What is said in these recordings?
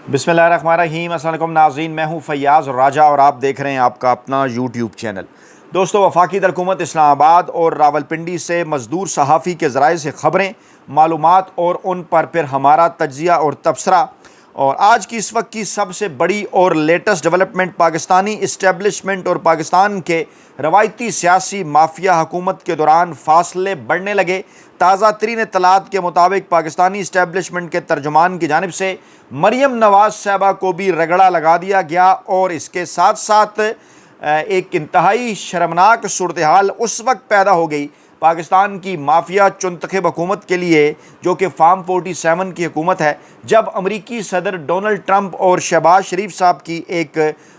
बिस्मिल्लाहिर्रहमानिर्रहीम। अस्सलाम वालेकुम नाज़रीन, मैं हूं फैयाज़ राजा और आप देख रहे हैं आपका अपना यूट्यूब चैनल। दोस्तों, वफाकी दरकुमत इस्लामाबाद और रावलपिंडी से मज़दूर सहाफ़ी के ज़राए से ख़बरें, मालूमात और उन पर फिर हमारा तज्ज़िया और तबसरा। और आज की इस वक्त की सबसे बड़ी और लेटेस्ट डेवलपमेंट, पाकिस्तानी इस्टेब्लिशमेंट और पाकिस्तान के रवायती सियासी माफिया हुकूमत के दौरान फासले बढ़ने लगे। ताज़ा तरीन इत्तलात के मुताबिक पाकिस्तानी इस्टेब्लिशमेंट के तर्जुमान की जानिब से मरियम नवाज साहबा को भी रगड़ा लगा दिया गया और इसके साथ साथ एक इंतहाई शर्मनाक सूरत हाल उस वक्त पैदा हो गई पाकिस्तान की माफिया चुनतखब हुकूमत के लिए, जो कि फार्म 47 की हुकूमत है, जब अमरीकी सदर डोनाल्ड ट्रंप और शहबाज शरीफ साहब की एक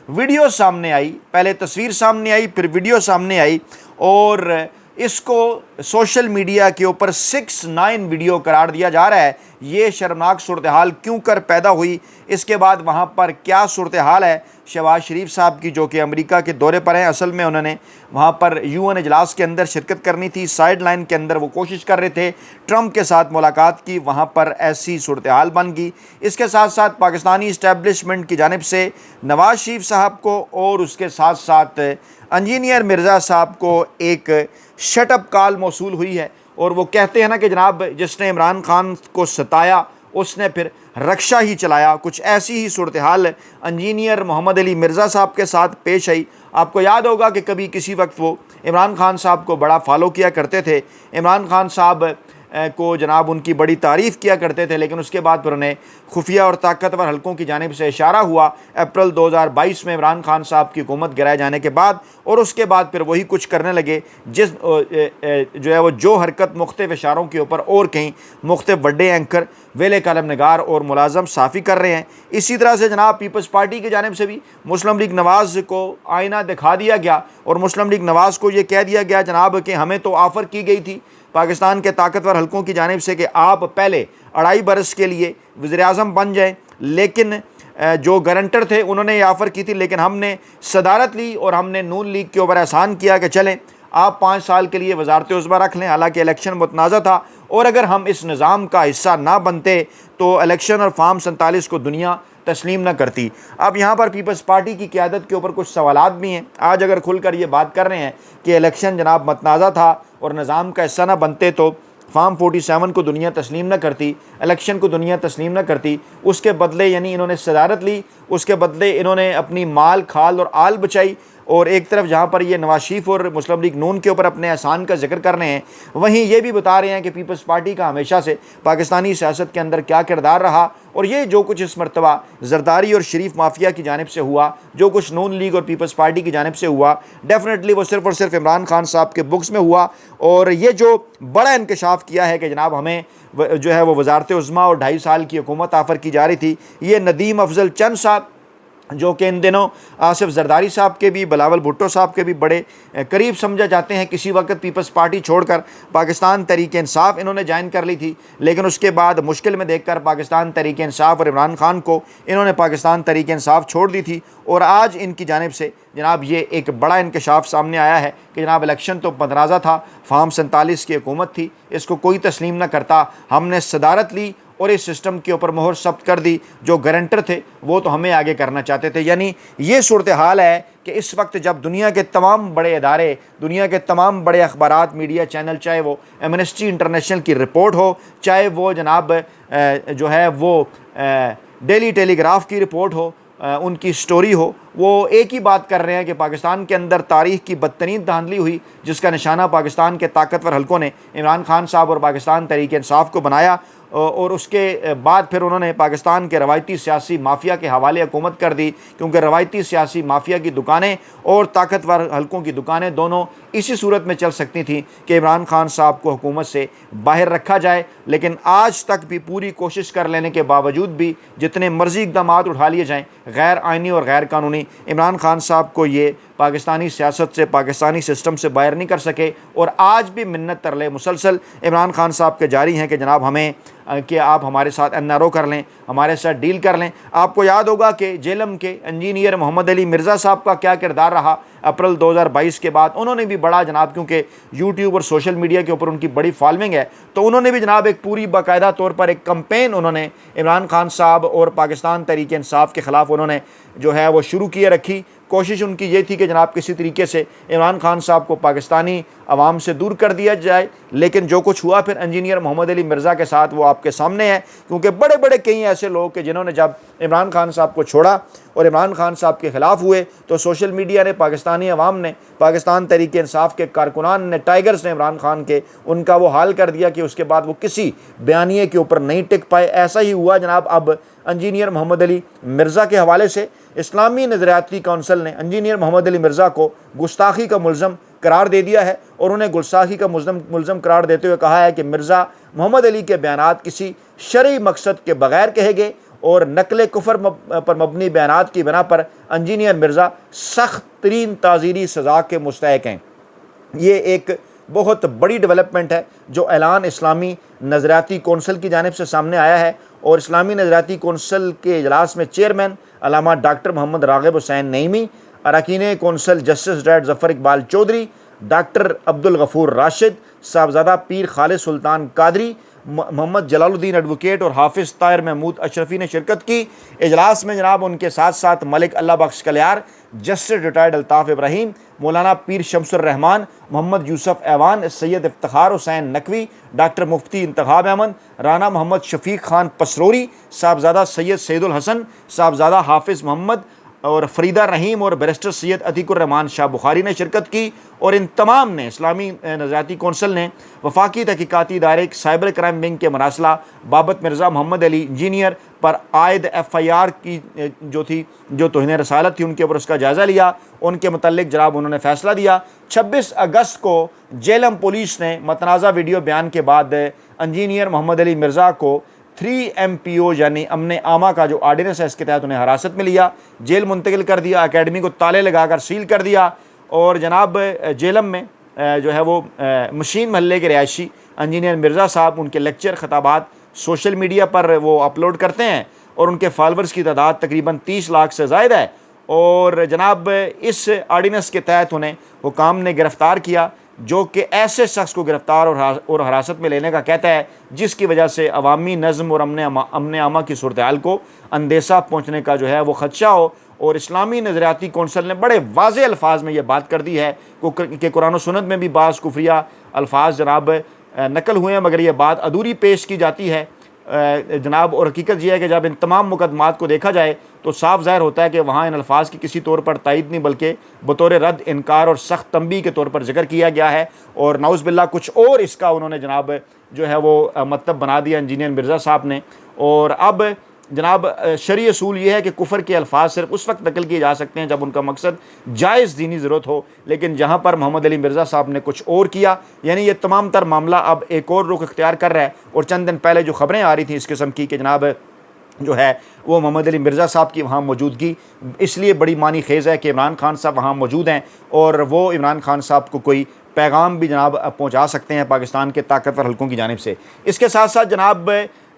वीडियो सामने आई। पहले तस्वीर सामने आई, फिर वीडियो सामने आई और इसको सोशल मीडिया के ऊपर 6-9 वीडियो करार दिया जा रहा है। ये शर्मनाक सूरत हाल क्यों कर पैदा हुई, इसके बाद वहाँ पर क्या सूरत हाल है शहबाज शरीफ साहब की, जो कि अमेरिका के दौरे पर हैं। असल में उन्होंने वहाँ पर UN इजलास के अंदर शिरकत करनी थी, साइड लाइन के अंदर वो कोशिश कर रहे थे ट्रंप के साथ मुलाकात की, वहाँ पर ऐसी सूरत हाल बन गई। इसके साथ साथ पाकिस्तानी इस्टेब्लिशमेंट की जानिब से नवाज शरीफ साहब को और उसके साथ साथ इंजीनियर मिर्ज़ा साहब को एक शटअप कॉल मौसूल हुई है और वो कहते हैं ना कि जनाब, जिसने इमरान खान को सताया उसने फिर रक्षा ही चलाया। कुछ ऐसी ही सूरत हाल इंजीनियर मोहम्मद अली मिर्ज़ा साहब के साथ पेश आई। आपको याद होगा कि कभी किसी वक्त वो इमरान खान साहब को बड़ा फॉलो किया करते थे, इमरान खान साहब को जनाब उनकी बड़ी तारीफ़ किया करते थे, लेकिन उसके बाद फिर उन्हें खुफिया और ताकतवर हलकों की जानिब से इशारा हुआ अप्रैल 2022 में इमरान खान साहब की हुकूमत गिराए जाने के बाद, और उसके बाद फिर वही कुछ करने लगे जिस जो है वो जो हरकत मुख्तलिफ इशारों के ऊपर और कहीं मुख्तलिफ बड़े एंकर, वेले कलम नगार और मुलाजम साफ़ी कर रहे हैं। इसी तरह से जनाब पीपल्स पार्टी की जानिब से भी मुस्लिम लीग नवाज़ को आईना दिखा दिया गया और मुस्लिम लीग नवाज़ को ये कह दिया गया जनाब कि हमें तो ऑफ़र की गई थी पाकिस्तान के ताकतवर हलकों की जानिब से कि आप पहले 2.5 बरस के लिए वज़ीर-ए-आज़म बन जाएँ, लेकिन जो गारंटर थे उन्होंने ये ऑफ़र की थी, लेकिन हमने सदारत ली और हमने नून लीग के ऊपर एहसान किया कि चलें आप 5 साल के लिए वज़ारत-ए-उज़्मा रख लें। हालांकि इलेक्शन मुतनाज़ा था और अगर हम इस निज़ाम का हिस्सा ना बनते तो इलेक्शन और फार्म 47 को दुनिया तस्लीम न करती। अब यहाँ पर पीपल्स पार्टी की क़यादत के ऊपर कुछ सवालात भी हैं। आज अगर खुलकर ये बात कर रहे हैं कि इलेक्शन जनाब मुतनाज़ा था और निज़ाम का हिस्सा न बनते तो फार्म 47 को दुनिया तस्लीम न करती, इलेक्शन को दुनिया तस्लीम न करती, उसके बदले यानी इन्होंने सदारत ली, उसके बदले इन्होंने अपनी माल खाल और आल बचाई। और एक तरफ जहाँ पर ये नवाज शरीफ और मुस्लिम लीग नून के ऊपर अपने एहसान का जिक्र कर रहे हैं, वहीं ये भी बता रहे हैं कि पीपल्स पार्टी का हमेशा से पाकिस्तानी सियासत के अंदर क्या किरदार रहा और ये जो कुछ इस मरतबा जरदारी और शरीफ माफिया की जानिब से हुआ, जो कुछ नून लीग और पीपल्स पार्टी की जानिब से हुआ, डेफिनेटली वो सिर्फ़ और सिर्फ इमरान खान साहब के बुक्स में हुआ। और ये जो बड़ा इंकशाफ किया है कि जनाब हमें जो है वो वज़ारत-ए-उज़्मा और 2.5 साल की हुकूमत ऑफ़र की जा रही थी, ये नदीम अफजल चंद साहब जो कि इन दिनों आसिफ जरदारी साहब के भी, बिलावल भुट्टो साहब के भी बड़े करीब समझे जाते हैं, किसी वक्त पीपल्स पार्टी छोड़कर पाकिस्तान तहरीक-ए-इंसाफ इन्होंने ज्वाइन कर ली थी, लेकिन उसके बाद मुश्किल में देखकर पाकिस्तान तहरीक-ए-इंसाफ और इमरान खान को इन्होंने पाकिस्तान तहरीक-ए-इंसाफ छोड़ दी थी। और आज इनकी जानिब से जनाब ये एक बड़ा इंकशाफ सामने आया है कि जनाब इलेक्शन तो मुतनाज़ा था, फार्म 47 की हुकूमत थी, इसको कोई तस्लीम न करता, हमने सदारत ली और इस सिस्टम के ऊपर मोहर सब्त कर दी। जो गारंटर थे वो तो हमें आगे करना चाहते थे। यानी ये सूरत हाल है कि इस वक्त जब दुनिया के तमाम बड़े इदारे, दुनिया के तमाम बड़े अखबारात, मीडिया चैनल, चाहे वो एमनेस्टी इंटरनेशनल की रिपोर्ट हो, चाहे वो जनाब जो है वो डेली टेलीग्राफ की रिपोर्ट हो, उनकी स्टोरी हो, वो एक ही बात कर रहे हैं कि पाकिस्तान के अंदर तारीख़ की बदतरीन धांधली हुई, जिसका निशाना पाकिस्तान के ताकतवर हलकों ने इमरान खान साहब और पाकिस्तान तहरीक-ए-इंसाफ को बनाया और उसके बाद फिर उन्होंने पाकिस्तान के रवायती सियासी माफिया के हवाले हुकूमत कर दी, क्योंकि रवायती सियासी माफिया की दुकानें और ताकतवर हलकों की दुकानें दोनों इसी सूरत में चल सकती थीं कि इमरान खान साहब को हुकूमत से बाहर रखा जाए। लेकिन आज तक भी पूरी कोशिश कर लेने के बावजूद भी जितने मर्जी इकदाम उठा लिए जाएँ, गैर आइनी और गैर कानूनी, इमरान खान साहब को ये पाकिस्तानी सियासत से, पाकिस्तानी सिस्टम से बाहर नहीं कर सके। और आज भी मिन्नत तरले मुसलसल इमरान खान साहब के जारी हैं कि जनाब हमें कि आप हमारे साथ NRO कर लें, हमारे साथ डील कर लें। आपको याद होगा कि जेलम के इंजीनियर मोहम्मद अली मिर्ज़ा साहब का क्या किरदार रहा अप्रैल 2022 के बाद। उन्होंने भी बड़ा जनाब, क्योंकि यूट्यूब और सोशल मीडिया के ऊपर उनकी बड़ी फॉलोइंग है, तो उन्होंने भी जनाब एक पूरी बाकायदा तौर पर एक कंपेन उन्होंने इमरान खान साहब और पाकिस्तान तहरीक इंसाफ के ख़िलाफ़ उन्होंने जो है वो शुरू किए रखी। कोशिश उनकी ये थी कि जनाब किसी तरीके से इमरान खान साहब को पाकिस्तानी अवाम से दूर कर दिया जाए, लेकिन जो कुछ हुआ फिर इंजीनियर मोहम्मद अली मिर्ज़ा के साथ वो आपके सामने है। क्योंकि बड़े बड़े कई ऐसे लोग कि जिन्होंने जब इमरान खान साहब को छोड़ा और इमरान खान साहब के ख़िलाफ़ हुए, तो सोशल मीडिया ने, पाकिस्तानी अवाम ने, पाकिस्तान तहरीक इंसाफ के कारकुनान ने, टाइगर्स ने इमरान खान के उनका वो हाल कर दिया कि उसके बाद वो किसी बयानिए के ऊपर नहीं टिक पाए। ऐसा ही हुआ जनाब। अब इंजीनियर मोहम्मद अली मिर्ज़ा के हवाले से इस्लामी नज़रियाती कौंसिल ने इंजीनियर मोहम्मद अली मिर्ज़ा को गुस्ताखी का मुल्ज़म करार दे दिया है और उन्हें गुस्ताखी का मुल्ज़म करार देते हुए कहा है कि मिर्ज़ा मोहम्मद अली के बयानात किसी शरई मकसद के बगैर कहे गए और नकल कुफर पर मबनी बयानात की बिना पर इंजीनियर मिर्ज़ा सख्त तरीन ताज़ीरी सज़ा के मुस्तहक़ हैं। ये एक बहुत बड़ी डेवलपमेंट है जो ऐलान इस्लामी नज़रियाती कौंसिल की जानिब से सामने आया है। और इस्लामी नज़रियाती कौंसिल के इजलास में चेयरमैन अल्लामा डॉक्टर मोहम्मद राग़िब हुसैन नईमी, अरकान कौंसिल जस्टिस डॉ ज़फ़र इकबाल चौधरी, डॉक्टर अब्दुल गफूर राशिद, साहबजादा पीर खालिद सुल्तान कादरी, मोहम्मद जलालुद्दीन एडवोकेट और हाफिज़ ताहिर महमूद अशरफी ने शिरकत की। इजलास में जनाब उनके साथ साथ मलिक अल्लाह बख्श कलियार, जस्टिस रिटायर्ड अल्ताफ़ इब्राहिम, मौलाना पीर शमसुर रहमान, मोहम्मद यूसुफ ऐवान, सैयद इफ्तिखार हुसैन नकवी, डॉक्टर मुफ्ती इंतखाब अहमद, राना मोहम्मद शफीक खान पसरोरी, साहबजादा सैयद सैदुल हसन, साहबजादा हाफिज़ मोहम्मद और फरीदा रहीम और बैरिस्टर सैयद अतीकुर रहमान शाह बुखारी ने शिरकत की। और इन तमाम ने, इस्लामी नज़रियाती कौंसिल ने वफाकी तहकीकाती इदारे साइबर क्राइम विंग के मरासला बाबत मिर्ज़ा मोहम्मद अली इंजीनियर पर आयद FIR की जो तौहीन रसालत थी उनके ऊपर उसका जायज़ा लिया। उनके मुतल्लिक जनाब उन्होंने फ़ैसला दिया। 26 अगस्त को जेलम पुलिस ने मतनाज़ा वीडियो बयान के बाद इंजीनियर मोहम्मद अली मिर्ज़ा को 3 MPO यानी अमन आमा का जो आर्डिनेंस है इसके तहत उन्हें हिरासत में लिया, जेल मुंतकिल कर दिया, अकेडमी को ताले लगाकर सील कर दिया। और जनाब जेलम में जो है वो मशीन महल्ले के रिहायशी इंजीनियर मिर्ज़ा साहब उनके लेक्चर खिताबात सोशल मीडिया पर वो अपलोड करते हैं और उनके फॉलोअर्स की तादाद तकरीबन 30 लाख से ज़ायद है। और जनाब इस आर्डिनेंस के तहत उन्हें हुकाम ने गिरफ़्तार किया जो कि ऐसे शख्स को गिरफ़्तार और हिरासत में लेने का कहता है जिसकी वजह से अवामी नज़म और अमन आमा की सूरत हाल को अंदेशा पहुँचने का जो है वो ख़दशा हो। और इस्लामी नज़रियाती कौंसिल ने बड़े वाज़े अल्फाज में ये बात कर दी है कि कुरान और सुन्नत में भी बाज़ कुफ्रिया अल्फाज जनाब नकल हुए हैं, मगर ये बात अधूरी पेश की जाती है जनाब। और हकीकत यह है कि जब इन तमाम मुकदमात को देखा जाए तो साफ ज़ाहिर होता है कि वहाँ इन अल्फाज की किसी तौर पर तायद नहीं बल्कि बतौर रद्द, इनकार और सख्त तंबी के तौर पर जिक्र किया गया है। और नाउज़ बिल्लाह कुछ और इसका उन्होंने जनाब जो है वो मतलब बना दिया इंजीनियर मिर्ज़ा साहब ने। और अब जनाब शरई असूल ये है कि कुफर के अल्फाज सिर्फ उस वक्त नकल किए जा सकते हैं जब उनका मकसद जायज़ दीनी ज़रूरत हो, लेकिन जहाँ पर मोहम्मद अली मिर्ज़ा साहब ने कुछ और किया, यानी ये तमाम तर मामला अब एक और रुख इख्तियार कर रहा है। और चंद दिन पहले जो ख़बरें आ रही थी इस किस्म की कि जनाब जो है वो मोहम्मद अली मिर्ज़ा साहब की वहाँ मौजूदगी इसलिए बड़ी मानी खेज़ है कि इमरान खान साहब वहाँ मौजूद हैं और वो इमरान खान साहब को कोई पैगाम भी जनाब पहुँचा सकते हैं पाकिस्तान के ताकतवर हल्कों की जानिब से। इसके साथ साथ जनाब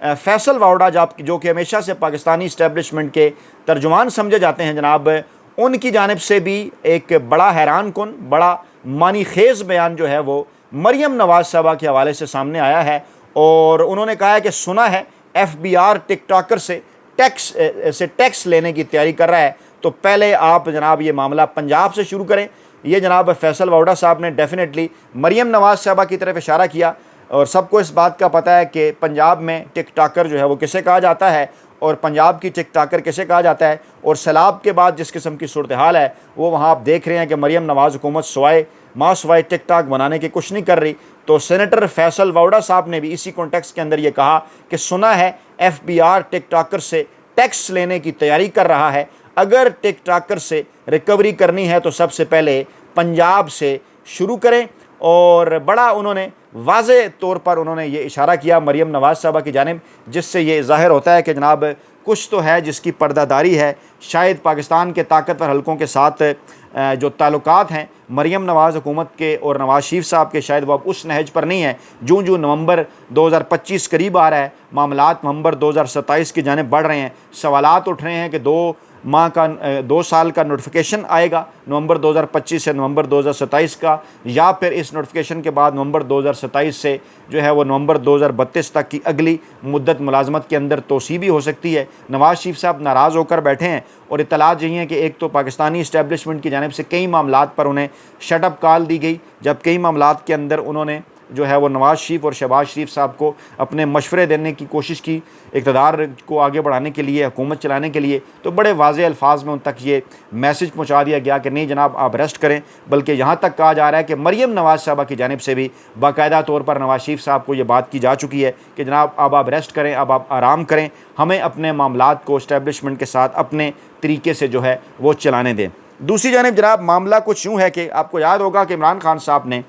फैसल वावड़ा जो कि हमेशा से पाकिस्तानी इस्टेब्लिशमेंट के तर्जुमान समझे जाते हैं जनाब, उनकी जानिब से भी एक बड़ा हैरान कुन, बड़ा मानी खेज़ बयान जो है वो मरियम नवाज़ साहबा के हवाले से सामने आया है। और उन्होंने कहा है कि सुना है FBR टिकटॉकर से टैक्स लेने की तैयारी कर रहा है, तो पहले आप जनाब ये मामला पंजाब से शुरू करें। ये जनाब फैसल वावड़ा साहब ने डेफिनेटली मरियम नवाज़ साहबा की तरफ इशारा किया और सबको इस बात का पता है कि पंजाब में टिकटॉकर जो है वो किसे कहा जाता है और पंजाब की टिकटॉकर किसे कहा जाता है। और सैलाब के बाद जिस किस्म की सूरत हाल है वो वहाँ आप देख रहे हैं कि मरियम नवाज़ हुकूमत सिवाय टिकटॉक बनाने की कुछ नहीं कर रही। तो सेनेटर फैसल वावड़ा साहब ने भी इसी कॉन्टेक्स्ट के अंदर ये कहा कि सुना है FBR टिकटॉकर से टैक्स लेने की तैयारी कर रहा है। अगर टिकटॉकर से रिकवरी करनी है तो सबसे पहले पंजाब से शुरू करें। और बड़ा उन्होंने वाज़े तौर पर उन्होंने ये इशारा किया मरियम नवाज़ साहबा की जानिब, जिससे ये ज़ाहिर होता है कि जनाब कुछ तो है जिसकी पर्दादारी है। शायद पाकिस्तान के ताकतवर हलकों के साथ जो ताल्लुकात हैं मरीम नवाज़ हुकूमत के और नवाज़ शरीफ साहब के, शायद वो अब उस नहज पर नहीं है। जूँ जूँ नवंबर 2025 करीब आ रहा है, मामलात नवंबर 2027 की जानिब बढ़ रहे हैं। सवालात उठ रहे हैं कि 2 साल का नोटिफिकेशन आएगा नवंबर 2025 से नवंबर 2027 का, या फिर इस नोटिफिकेशन के बाद नवंबर 2027 से जो है वो नवंबर 2032 तक की अगली मुद्दत मुलाजमत के अंदर तोसी भी हो सकती है। नवाज़ शरीफ साहब नाराज़ होकर बैठे हैं और इत्तलात यही है कि एक तो पाकिस्तानी इस्टेब्लिशमेंट की जानिब से कई मामलात पर उन्हें शटअप कॉल दी गई, जब कई मामलात के अंदर उन्होंने जो है वो नवाज़ शरीफ और शहबाज शरीफ साहब को अपने मशवरे देने की कोशिश की, इक़्तिदार को आगे बढ़ाने के लिए, हुकूमत चलाने के लिए। तो बड़े वाज़ेह अल्फाज में उन तक ये मैसेज पहुँचा दिया गया कि नहीं जनाब आप रेस्ट करें, बल्कि यहाँ तक कहा जा रहा है कि मरीम नवाज़ साहबा की जानिब से भी बाकायदा तौर पर नवाज़ शरीफ साहब को ये बात की जा चुकी है कि जनाब अब आप रेस्ट करें, अब आप आराम करें, हमें अपने मामलात को इस्टेब्लिशमेंट के साथ अपने तरीके से जो है वो चलाने दें। दूसरी जानिब जनाब मामला कुछ यूँ है कि आपको याद होगा कि इमरान खान साहब ने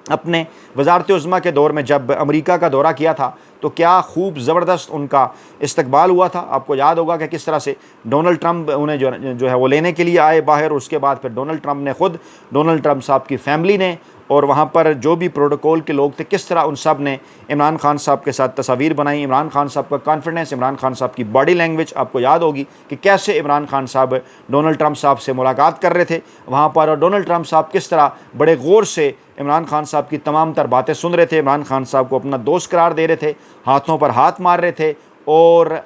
अपने वज़ारत उज़्मा के दौर में जब अमेरिका का दौरा किया था तो क्या खूब ज़बरदस्त उनका इस्तकबाल हुआ था। आपको याद होगा कि किस तरह से डोनाल्ड ट्रंप उन्हें जो है वो लेने के लिए आए बाहर, उसके बाद फिर डोनाल्ड ट्रंप ने ख़ुद, डोनाल्ड ट्रंप साहब की फ़ैमिली ने और वहाँ पर जो भी प्रोटोकॉल के लोग थे, किस तरह उन सब ने इमरान खान साहब के साथ तस्वीर बनाई। इमरान खान साहब का कॉन्फिडेंस, इमरान खान साहब की बॉडी लैंग्वेज, आपको याद होगी कि कैसे इमरान खान साहब डोनाल्ड ट्रंप साहब से मुलाकात कर रहे थे वहाँ पर, और डोनाल्ड ट्रंप साहब किस तरह बड़े गौर से इमरान खान साहब की तमाम तर बातें सुन रहे थे, इमरान खान साहब को अपना दोस्त करार दे रहे थे, हाथों पर हाथ मार रहे थे। और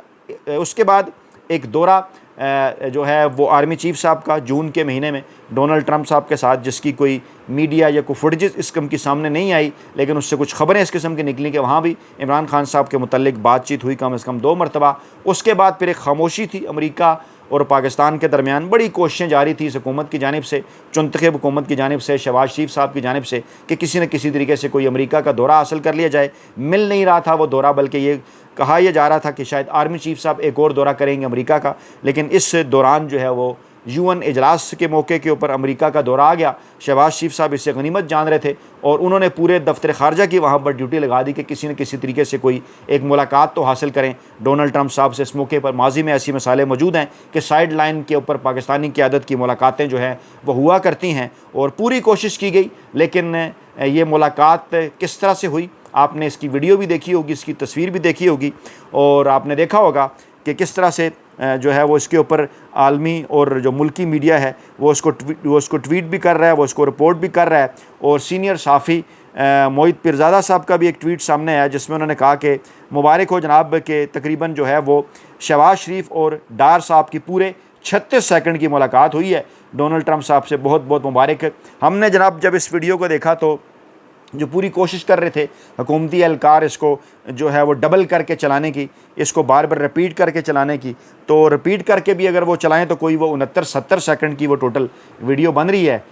उसके बाद एक दौरा जो है वो आर्मी चीफ साहब का जून के महीने में डोनाल्ड ट्रंप साहब के साथ, जिसकी कोई मीडिया या कोई फुटेज इस किस्म की सामने नहीं आई, लेकिन उससे कुछ खबरें इस किस्म की निकली कि वहाँ भी इमरान खान साहब के मुतल्लिक बातचीत हुई कम से कम 2 मरतबा। उसके बाद फिर एक खामोशी थी अमेरिका और पाकिस्तान के दरमियान। बड़ी कोशिशें जारी थी इस हुकूमत की जानिब से, चुनतखब हुकूमत की जानिब से, शहबाज शरीफ साहब की जानिब से, कि किसी न किसी तरीके से कोई अमेरिका का दौरा हासिल कर लिया जाए। मिल नहीं रहा था वो दौरा, बल्कि ये कहा यह जा रहा था कि शायद आर्मी चीफ साहब एक और दौरा करेंगे अमेरिका का। लेकिन इस दौरान जो है वो UN इजलास के मौके के ऊपर अमेरिका का दौरा आ गया। शहबाज शरीफ साहब इससे गनीमत जान रहे थे और उन्होंने पूरे दफ्तर ख़ारजा की वहाँ पर ड्यूटी लगा दी कि किसी न किसी तरीके से कोई एक मुलाकात तो हासिल करें डोनाल्ड ट्रंप साहब से। इस मौके पर माजी में ऐसी मिसालें मौजूद हैं कि साइड लाइन के ऊपर पाकिस्तानी क़यादत की मुलाकातें जो हैं वो हुआ करती हैं और पूरी कोशिश की गई, लेकिन ये मुलाकात किस तरह से हुई आपने इसकी वीडियो भी देखी होगी, इसकी तस्वीर भी देखी होगी, और आपने देखा होगा कि किस तरह से जो है वो इसके ऊपर आलमी और जो मुल्की मीडिया है वो उसको ट्वीट भी कर रहा है, वो उसको रिपोर्ट भी कर रहा है। और सीनियर साफ़ी मोहित पीरज़ादा साहब का भी एक ट्वीट सामने आया जिसमें उन्होंने कहा कि मुबारक हो जनाब के तकरीबन जो है वो शहबाज शरीफ और डार साहब की पूरे 36 सेकंड की मुलाकात हुई है डोनाल्ड ट्रंप साहब से, बहुत बहुत मुबारक। हमने जनाब जब इस वीडियो को देखा तो जो पूरी कोशिश कर रहे थे हुकूमती एहलकार इसको जो है वो डबल करके चलाने की, इसको बार बार रिपीट करके चलाने की, तो रिपीट करके भी अगर वो चलाएं तो कोई वो 69-70 सेकंड की वो टोटल वीडियो बन रही है,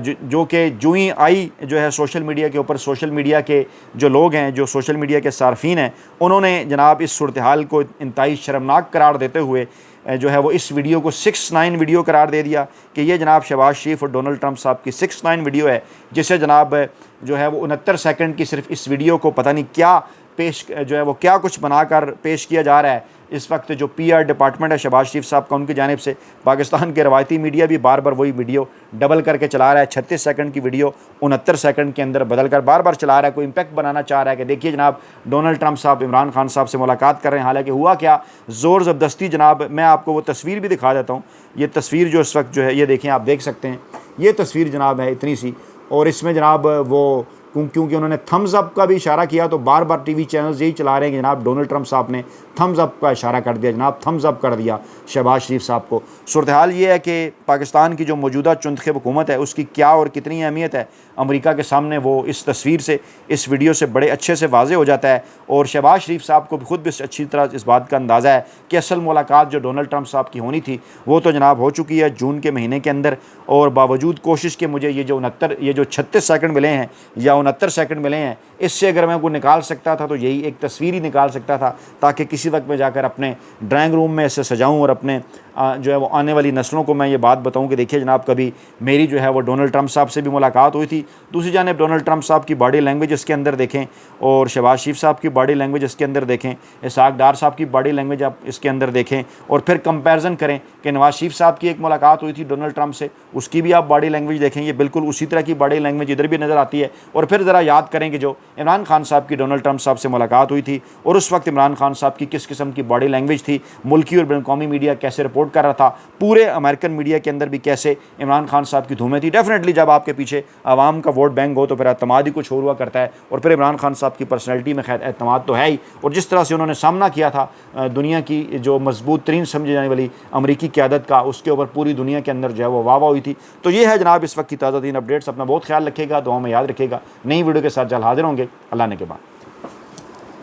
जो कि जो ही आई जो है सोशल मीडिया के ऊपर। सोशल मीडिया के जो लोग हैं, जो सोशल मीडिया के सार्फिन हैं, उन्होंने जनाब इस सूरत हाल को इंतहाई शर्मनाक करार देते हुए जो है वो इस वीडियो को 6ix9ine वीडियो करार दे दिया कि ये जनाब शहबाज शरीफ और डोनाल्ड ट्रंप साहब की 6ix9ine वीडियो है, जिसे जनाब जो है वो 69 सेकंड की सिर्फ इस वीडियो को पता नहीं क्या पेश जो है वो क्या कुछ बनाकर पेश किया जा रहा है। इस वक्त जो PR डिपार्टमेंट है शहबाज शरीफ साहब का, उनकी जानिब से पाकिस्तान के रवायती मीडिया भी बार बार वही वीडियो डबल करके चला रहा है। 36 सेकंड की वीडियो 69 सेकंड के अंदर बदल कर बार बार चला रहा है। कोई इम्पैक्ट बनाना चाह रहा है कि देखिए जनाब डोनाल्ड ट्रंप साहब इमरान खान साहब से मुलाकात कर रहे हैं। हालांकि हुआ क्या, ज़ोर ज़बरदस्ती जनाब, मैं आपको वो तस्वीर भी दिखा देता हूँ। ये तस्वीर जो इस वक्त जो है ये देखें, आप देख सकते हैं, ये तस्वीर जनाब है इतनी सी, और इसमें जनाब वो क्योंकि उन्होंने थम्स अप का भी इशारा किया तो बार बार TV चैनल्स यही चला रहे हैं कि जनाब डोनाल्ड ट्रंप साहब ने थम्स अप का इशारा कर दिया, जनाब थम्स अप कर दिया शहबाज शरीफ साहब को। सूरत हाल ये है कि पाकिस्तान की जो मौजूदा चुनखब हुकूमत है उसकी क्या और कितनी अहमियत है अमेरिका के सामने, वो इस तस्वीर से, इस वीडियो से बड़े अच्छे से वाज़े हो जाता है। और शहबाज शरीफ साहब को भी खुद भी अच्छी तरह इस बात का अंदाज़ा है कि असल मुलाकात जो डोनाल्ड ट्रंप साहब की होनी थी वो तो जनाब हो चुकी है जून के महीने के अंदर। और बावजूद कोशिश के मुझे ये जो 36 सेकंड मिले हैं या 69 सेकंड मिले हैं, इससे अगर मैं को निकाल सकता था तो यही एक तस्वीर ही निकाल सकता था, ताकि किसी वक्त में जाकर अपने ड्राइंग रूम में इसे सजाऊं और अपने जो है वो आने वाली नस्लों को मैं ये बात बताऊं कि देखिए जनाब, कभी मेरी जो है वो डोनाल्ड ट्रंप साहब से भी मुलाकात हुई थी। दूसरी जानिब डोनाल्ड ट्रंप साहब की बॉडी लैंग्वेज इसके अंदर देखें और शहबाज शरीफ साहब की बॉडी लैंग्वेज इसके अंदर देखें, इसहाक डार साहब की बॉडी लैंग्वेज आप इसके अंदर देखें और फिर कंपैरिजन करें कि नवाज शरीफ साहब की एक मुलाकात हुई थी डोनाल्ड ट्रंप से, उसकी भी आप बॉडी लैंग्वेज देखें, ये बिल्कुल उसी तरह की बॉडी लैंग्वेज इधर भी नज़र आती है। और फिर ज़रा याद करें कि जो इमरान खान साहब की डोनाल्ड ट्रंप साहब से मुलाकात हुई थी और उस वक्त इमरान खान साहब की किस किस्म की बॉडी लैंग्वेज थी, मुल्की और बैन-अवी मीडिया कैसे रिपोर्ट कर रहा था, पूरे अमेरिकन मीडिया के अंदर भी कैसे इमरान खान साहब की धूमें थी। डेफिनेटली जब आपके पीछे आवाम का वोट बैंक हो तो फिर एतमाद ही कुछ और हुआ करता है। और फिर इमरान खान साहब की पर्सनैलिटी में खैर एतमाद तो है ही, और जिस तरह से उन्होंने सामना किया था दुनिया की जो मजबूत तरीन समझी जाने वाली अमरीकी क़यादत का, उसके ऊपर पूरी दुनिया के अंदर जो है वो वाह वाह हुई थी। तो ये है जनाब इस वक्त की ताज़ा तीन अपडेट्स। अपना बहुत ख्याल रखिएगा, दुआ में याद रखिएगा। नई वीडियो के साथ जल्द हाजिर होंगे। अल्लाह ने के बाद।